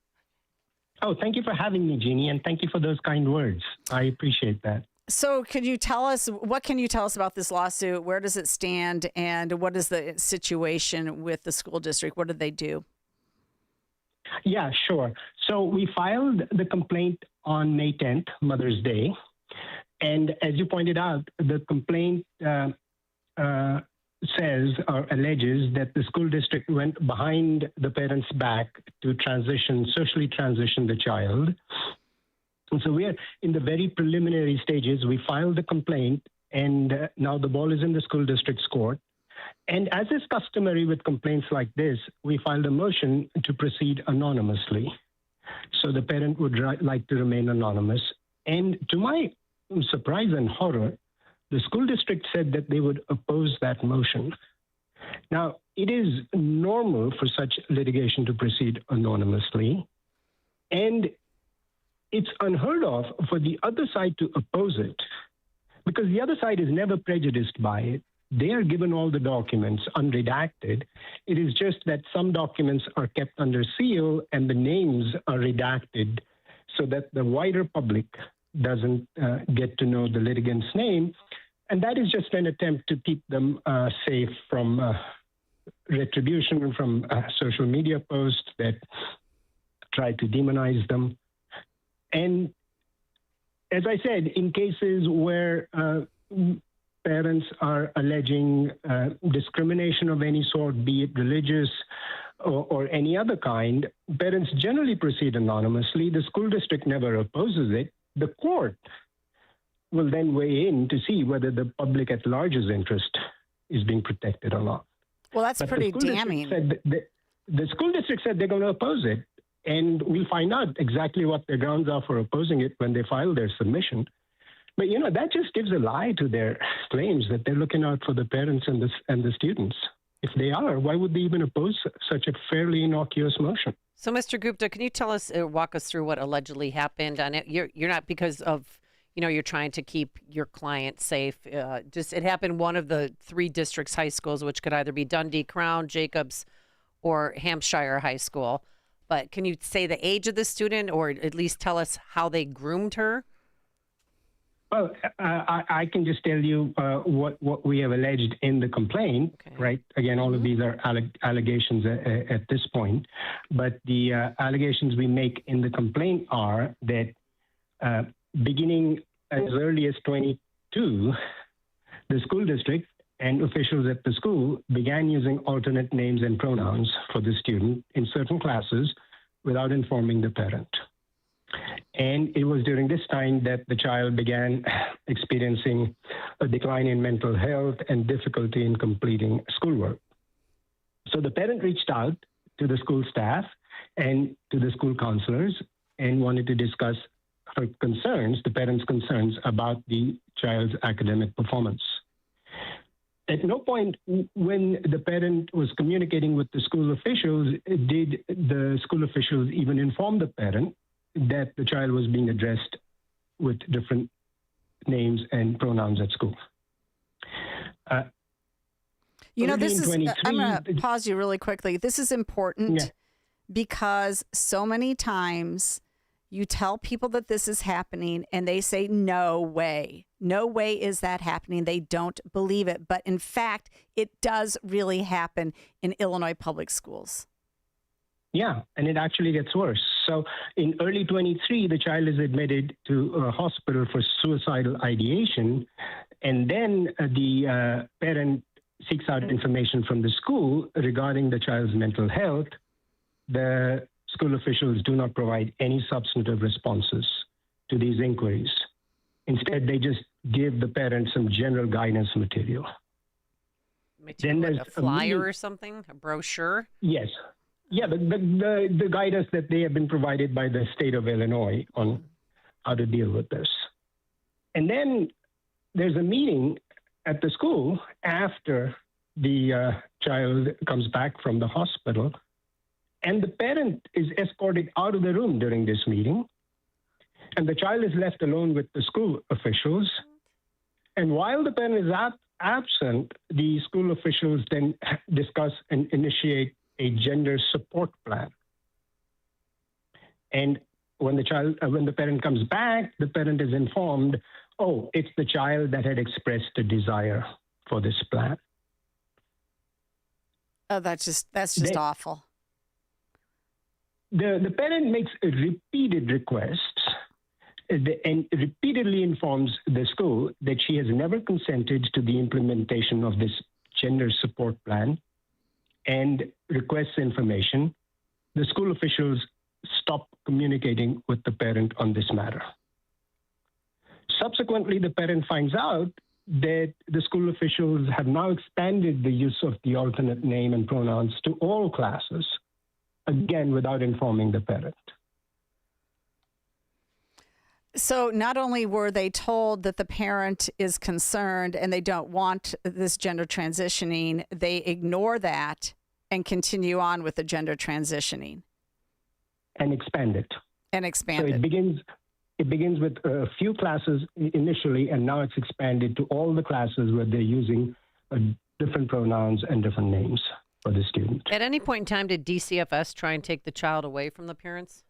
S11: Oh, thank you for having me, Jeannie, and thank you for those kind words. I appreciate that.
S7: So what can you tell us about this lawsuit? Where does it stand? And what is the situation with the school district? What did they do?
S11: Yeah, sure. So we filed the complaint on May 10th, Mother's Day. And as you pointed out, the complaint says or alleges that the school district went behind the parents' back to socially transition the child. And so we are in the very preliminary stages. We filed the complaint, and now the ball is in the school district's court. And as is customary with complaints like this, we filed a motion to proceed anonymously. So the parent would like to remain anonymous. And to my surprise and horror, the school district said that they would oppose that motion. Now, it is normal for such litigation to proceed anonymously, and it's unheard of for the other side to oppose it, because the other side is never prejudiced by it. They are given all the documents unredacted. It is just that some documents are kept under seal and the names are redacted so that the wider public doesn't get to know the litigant's name. And that is just an attempt to keep them safe from retribution from social media posts that try to demonize them. And as I said, in cases where parents are alleging discrimination of any sort, be it religious or any other kind, parents generally proceed anonymously. The school district never opposes it. The court will then weigh in to see whether the public at large's interest is being protected or not.
S7: Well, that's pretty damning.
S11: The school district said they're going to oppose it, and we'll find out exactly what their grounds are for opposing it when they file their submission. But, that just gives a lie to their claims that they're looking out for the parents and the students. If they are, why would they even oppose such a fairly innocuous motion?
S8: So, Mr. Gupta, can you tell us, walk us through what allegedly happened on it? You're not because of, you're trying to keep your client safe. It happened one of the 3 districts' high schools, which could either be Dundee, Crown, Jacobs, or Hampshire High School. But can you say the age of the student, or at least tell us how they groomed her?
S11: Well, I can just tell you what we have alleged in the complaint, right? Again, all of these are allegations at this point. But the allegations we make in the complaint are that beginning as early as 22, the school district and officials at the school began using alternate names and pronouns for the student in certain classes without informing the parent. And it was during this time that the child began experiencing a decline in mental health and difficulty in completing schoolwork. So the parent reached out to the school staff and to the school counselors and wanted to discuss her concerns, the parents' concerns about the child's academic performance. At no point when the parent was communicating with the school officials did the school officials even inform the parent that the child was being addressed with different names and pronouns at school.
S7: You know, this is,
S11: 23,
S7: I'm going to pause you really quickly. This is important because so many times you tell people that this is happening and they say, no way. No way is that happening. They don't believe it. But in fact, it does really happen in Illinois public schools.
S11: Yeah, and it actually gets worse. So in early 23, the child is admitted to a hospital for suicidal ideation, and then the parent seeks out information from the school regarding the child's mental health. The school officials do not provide any substantive responses to these inquiries. Instead, they just give the parent some general guidance material.
S8: Then there's a flyer or something, a brochure?
S11: Yes. Yeah, the guidance that they have been provided by the state of Illinois on how to deal with this. And then there's a meeting at the school after the child comes back from the hospital, and the parent is escorted out of the room during this meeting, and the child is left alone with the school officials. And while the parent is absent, the school officials then discuss and initiate a gender support plan. And when the parent comes back, the parent is informed, oh, it's the child that had expressed a desire for this plan.
S7: Oh, that's just awful.
S11: The parent makes repeated requests and repeatedly informs the school that she has never consented to the implementation of this gender support plan and requests information. The school officials stop communicating with the parent on this matter. Subsequently, the parent finds out that the school officials have now expanded the use of the alternate name and pronouns to all classes, again, without informing the parent.
S7: So not only were they told that the parent is concerned and they don't want this gender transitioning, they ignore that and continue on with the gender transitioning.
S11: And expand it.
S7: And expand
S11: it. It begins with a few classes initially, and now it's expanded to all the classes where they're using different pronouns and different names for the student.
S8: At any point in time, did DCFS try and take the child away from the parents?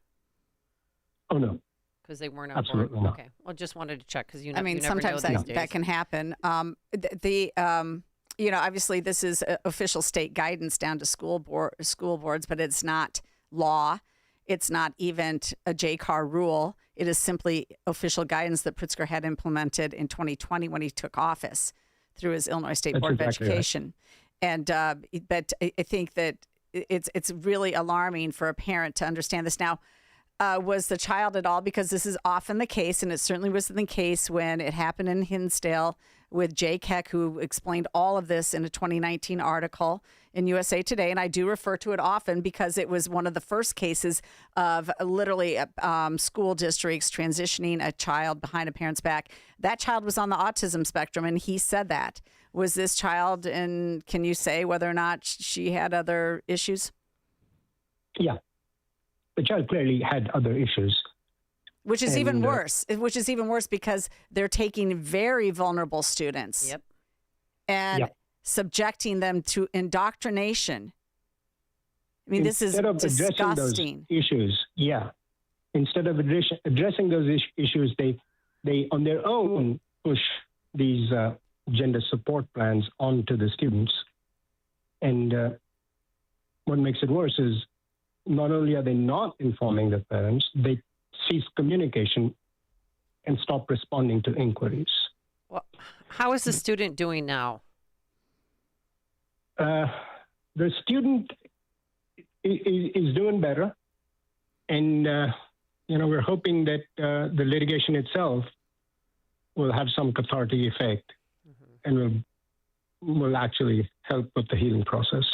S11: Oh, no.
S8: Because they weren't on
S11: Absolutely
S8: board?
S11: not.
S8: Okay. Well, just wanted to check because you
S7: I mean,
S8: you never
S7: sometimes
S8: know these days.
S7: that can happen. Obviously this is official state guidance down to school boards, but it's not law. It's not even a JCAR rule. It is simply official guidance that Pritzker had implemented in 2020 when he took office through his Illinois State Board of Education. Right. And but I think that it's really alarming for a parent to understand this. Now, was the child at all, because this is often the case, and it certainly was the case when it happened in Hinsdale with Jay Keck, who explained all of this in a 2019 article in USA Today. And I do refer to it often because it was one of the first cases of literally school districts transitioning a child behind a parent's back. That child was on the autism spectrum, and he said that. Was this child, and can you say whether or not she had other issues?
S11: Yeah. The child clearly had other issues.
S7: Which is even worse. Which is even worse because they're taking very vulnerable students.
S8: Yep.
S7: And subjecting them to indoctrination. I mean, this is disgusting.
S11: Issues, instead of addressing those issues, they on their own push these gender support plans onto the students. And what makes it worse is not only are they not informing the parents, they cease communication and stop responding to inquiries.
S8: Well, how is the student doing now?
S11: The student is doing better, and we're hoping that the litigation itself will have some cathartic effect, and will actually help with the healing process.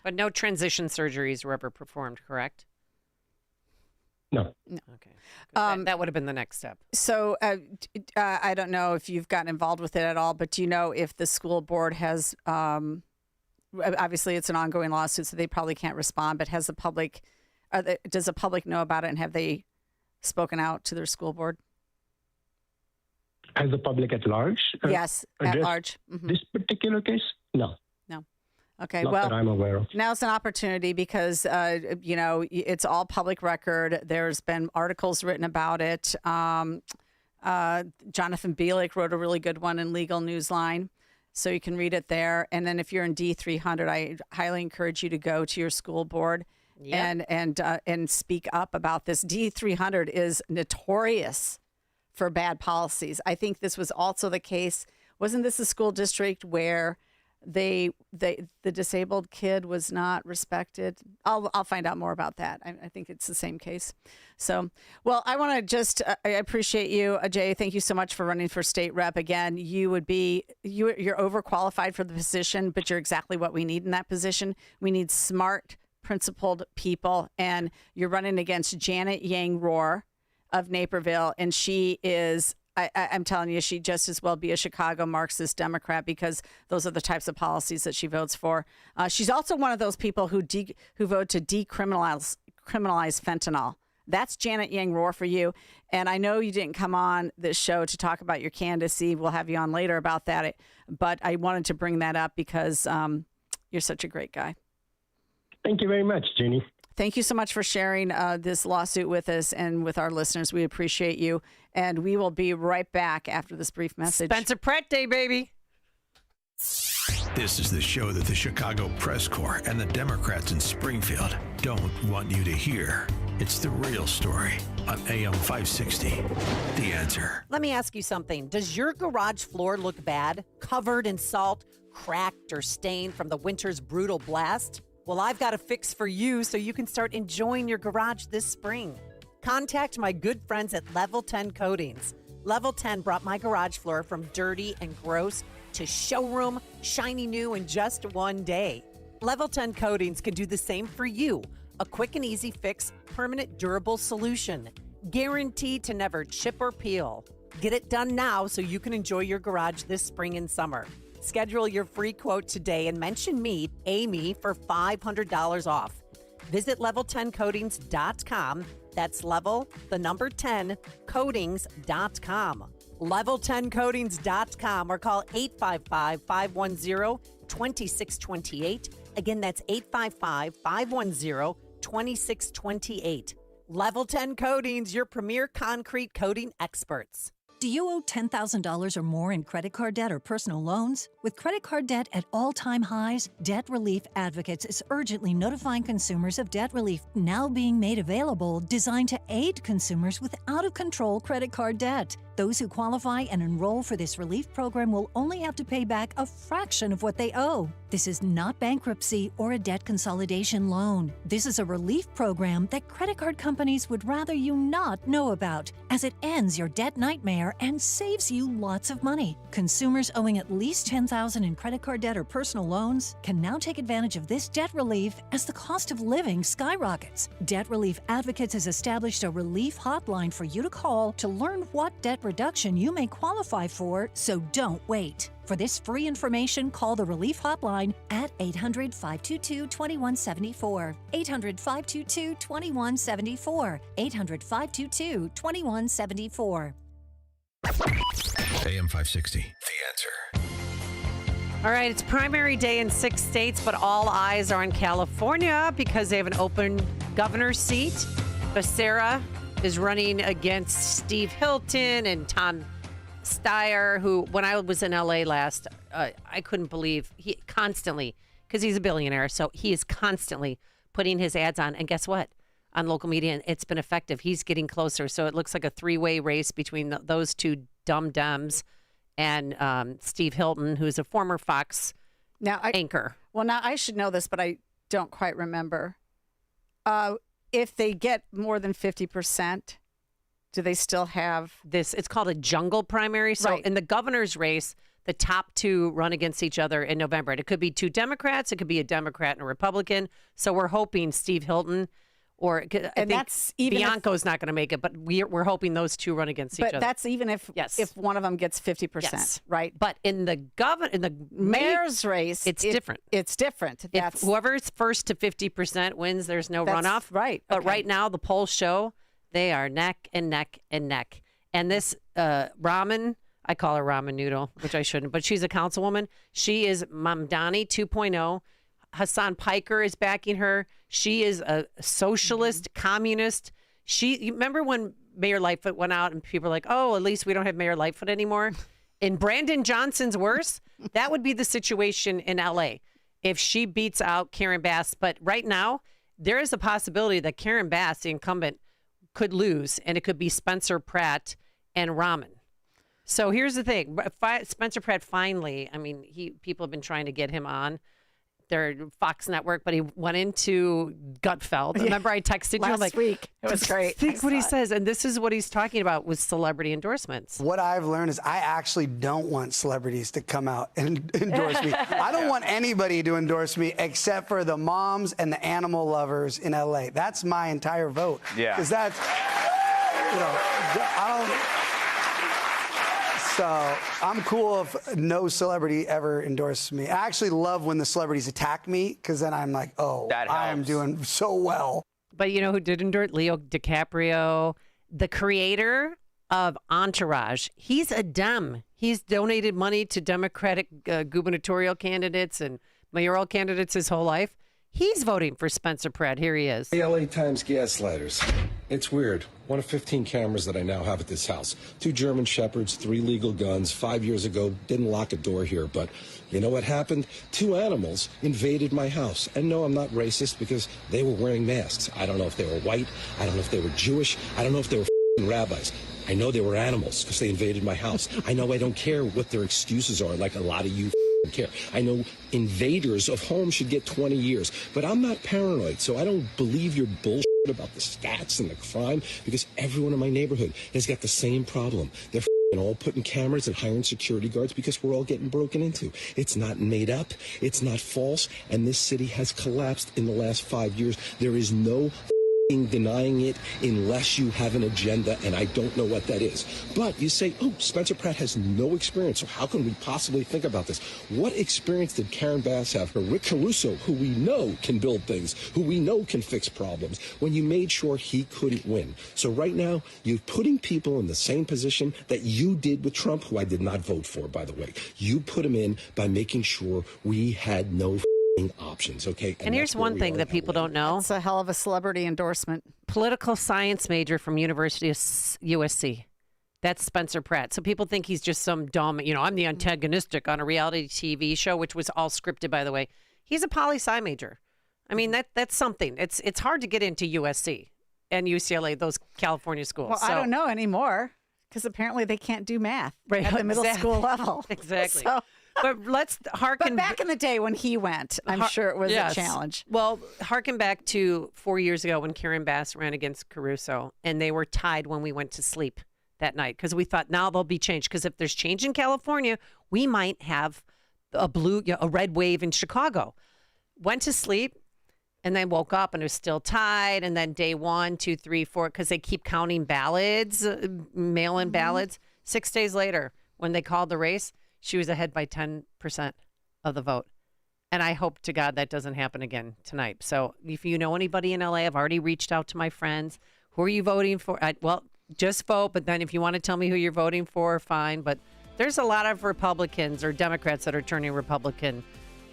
S8: But no transition surgeries were ever performed, correct?
S11: No.
S8: Okay. That would have been the next step.
S7: So I don't know if you've gotten involved with it at all, but do you know if the school board has, obviously it's an ongoing lawsuit, so they probably can't respond, but has the public, does the public know about it, and have they spoken out to their school board?
S11: As the public at large?
S7: Yes, at large.
S11: This particular case? No.
S7: No. Okay,
S11: Not
S7: well,
S11: that I'm aware of.
S7: now's an opportunity because, it's all public record. There's been articles written about it. Jonathan Bielik wrote a really good one in Legal Newsline, so you can read it there. And then if you're in D300, I highly encourage you to go to your school board and speak up about this. D300 is notorious for bad policies. I think this was also the case. Wasn't this a school district where the disabled kid was not respected? I'll find out more about that. I think it's the same case. So, well, I want to just I appreciate you, Jay. Thank you so much for running for state rep again. You're overqualified for the position, but you're exactly what we need in that position. We need smart, principled people, and you're running against Janet Yang Rohr of Naperville, and she is. I'm telling you, she'd just as well be a Chicago Marxist Democrat because those are the types of policies that she votes for. She's also one of those people who vote to decriminalize fentanyl. That's Janet Yang Rohr for you. And I know you didn't come on this show to talk about your candidacy. We'll have you on later about that. But I wanted to bring that up because you're such a great guy.
S11: Thank you very much, Jeannie.
S7: Thank you so much for sharing this lawsuit with us and with our listeners. We appreciate you. And we will be right back after this brief message.
S8: Spencer Pratt Day, baby.
S6: This is the show that the Chicago Press Corps and the Democrats in Springfield don't want you to hear. It's the real story on AM 560. The Answer.
S8: Let me ask you something. Does your garage floor look bad? Covered in salt, cracked, or stained from the winter's brutal blast? Well, I've got a fix for you so you can start enjoying your garage this spring. Contact my good friends at Level 10 Coatings. Level 10 brought my garage floor from dirty and gross to showroom, shiny new in just one day. Level 10 Coatings can do the same for you. A quick and easy fix, permanent durable solution. Guaranteed to never chip or peel. Get it done now so you can enjoy your garage this spring and summer. Schedule your free quote today and mention me, Amy, for $500 off. Visit level10coatings.com. That's level, the number 10, coatings.com. Level10coatings.com or call 855-510-2628. Again, that's 855-510-2628. Level 10 Coatings, your premier concrete coating experts.
S12: Do you owe $10,000 or more in credit card debt or personal loans? With credit card debt at all-time highs, Debt Relief Advocates is urgently notifying consumers of debt relief now being made available, designed to aid consumers with out-of-control credit card debt. Those who qualify and enroll for this relief program will only have to pay back a fraction of what they owe. This is not bankruptcy or a debt consolidation loan. This is a relief program that credit card companies would rather you not know about, as it ends your debt nightmare and saves you lots of money. Consumers owing at least $10,000 in credit card debt or personal loans can now take advantage of this debt relief as the cost of living skyrockets. Debt Relief Advocates has established a relief hotline for you to call to learn what debt reduction you may qualify for, so don't wait. For this free information, call the Relief Hotline at 800-522-2174. 800-522-2174. 800-522-2174.
S6: AM 560. The Answer.
S8: All right, it's primary day in 6 states, but all eyes are on California because they have an open governor's seat. Becerra is running against Steve Hilton and Tom Steyer, who, when I was in LA last, I couldn't believe he constantly, because he's a billionaire, so he is constantly putting his ads on. And guess what? On local media, and it's been effective. He's getting closer. So it looks like a three-way race between those two dum-dums and Steve Hilton, who's a former Fox anchor.
S7: Well, now I should know this, but I don't quite remember. If they get more than 50%, do they still have
S8: this? It's called a jungle primary. So in the governor's race, the top two run against each other in November. It could be two Democrats. It could be a Democrat and a Republican. So we're hoping Steve Hilton or I think
S7: that's even
S8: Bianco's not going to make it, but we're hoping those two run against each other.
S7: But that's even if one of them gets 50%, right?
S8: But in the
S7: mayor's race,
S8: it's different.
S7: It's different.
S8: If whoever's first to 50% wins, there's no runoff.
S7: Right.
S8: But right now, the polls show they are neck and neck and neck. And this Ramen, I call her Ramen Noodle, which I shouldn't, but she's a councilwoman. She is Mamdani 2.0. Hassan Piker is backing her. She is a socialist, communist. You remember when Mayor Lightfoot went out and people were like, oh, at least we don't have Mayor Lightfoot anymore? And Brandon Johnson's worse. That would be the situation in L.A. if she beats out Karen Bass. But right now, there is a possibility that Karen Bass, the incumbent, could lose, and it could be Spencer Pratt and Rahman. So here's the thing. Spencer Pratt finally, I mean, people have been trying to get him on their Fox network, but he went into Gutfeld. Yeah. Remember I texted you
S7: last week. It was great.
S8: Think what he says. And this is what he's talking about with celebrity endorsements.
S13: What I've learned is I actually don't want celebrities to come out and endorse me. I don't want anybody to endorse me except for the moms and the animal lovers in LA. That's my entire vote.
S14: Yeah.
S13: Because that's, I don't... So I'm cool if no celebrity ever endorses me. I actually love when the celebrities attack me because then I'm like, oh, I am doing so well.
S8: But you know who did endorse? Leo DiCaprio, the creator of Entourage. He's a Dem. He's donated money to Democratic gubernatorial candidates and mayoral candidates his whole life. He's voting for Spencer Pratt. Here he is.
S15: The LA Times gaslighters. It's weird. One of 15 cameras that I now have at this house. 2 German Shepherds, 3 legal guns. 5 years ago, didn't lock a door here, but you know what happened? 2 animals invaded my house. And no, I'm not racist because they were wearing masks. I don't know if they were white. I don't know if they were Jewish. I don't know if they were rabbis. I know they were animals because they invaded my house. I know I don't care what their excuses are, like a lot of you care. I know invaders of homes should get 20 years, but I'm not paranoid, so I don't believe your bullshit about the stats and the crime because everyone in my neighborhood has got the same problem. They're all putting cameras and hiring security guards because we're all getting broken into. It's not made up. It's not false. And this city has collapsed in the last 5 years. There is no denying it unless you have an agenda, and I don't know what that is. But you say, oh, Spencer Pratt has no experience, so how can we possibly think about this? What experience did Karen Bass have? Her Rick Caruso, who we know can build things, who we know can fix problems, when you made sure he couldn't win. So right now, you're putting people in the same position that you did with Trump, who I did not vote for, by the way. You put him in by making sure we had no options, okay?
S8: And here's one thing that people don't know.
S7: It's a hell of a celebrity endorsement.
S8: Political science major from University of USC. That's Spencer Pratt. So people think he's just some dumb, I'm the antagonistic on a reality TV show, which was all scripted, by the way. He's a poli-sci major. I mean, that's something. It's hard to get into USC and UCLA, those California schools.
S7: Well, I don't know anymore because apparently they can't do math at the middle school level.
S8: Exactly.
S7: So,
S8: but let's harken.
S7: But back in the day when he went, I'm sure it was a challenge.
S8: Well, harken back to 4 years ago when Karen Bass ran against Caruso, and they were tied when we went to sleep that night because we thought now there'll be change. Because if there's change in California, we might have a red wave in Chicago. Went to sleep, and then woke up and it was still tied. And then day 1, 2, 3, 4, because they keep counting ballots, mail-in ballots. 6 days later, when they called the race, she was ahead by 10% of the vote. And I hope to God that doesn't happen again tonight. So if you know anybody in LA, I've already reached out to my friends. Who are you voting for? Well, just vote. But then if you want to tell me who you're voting for, fine. But there's a lot of Republicans or Democrats that are turning Republican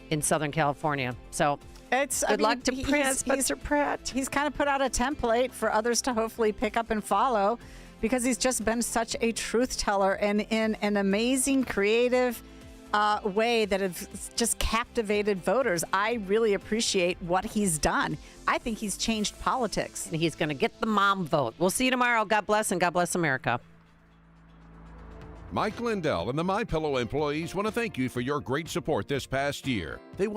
S8: in Southern California. So good luck to Spencer Pratt.
S7: He's kind of put out a template for others to hopefully pick up and follow, because he's just been such a truth teller and in an amazing, creative way that has just captivated voters. I really appreciate what he's done. I think he's changed politics.
S8: And he's going to get the mom vote. We'll see you tomorrow. God bless, and God bless America.
S16: Mike Lindell and the MyPillow employees want to thank you for your great support this past year. They want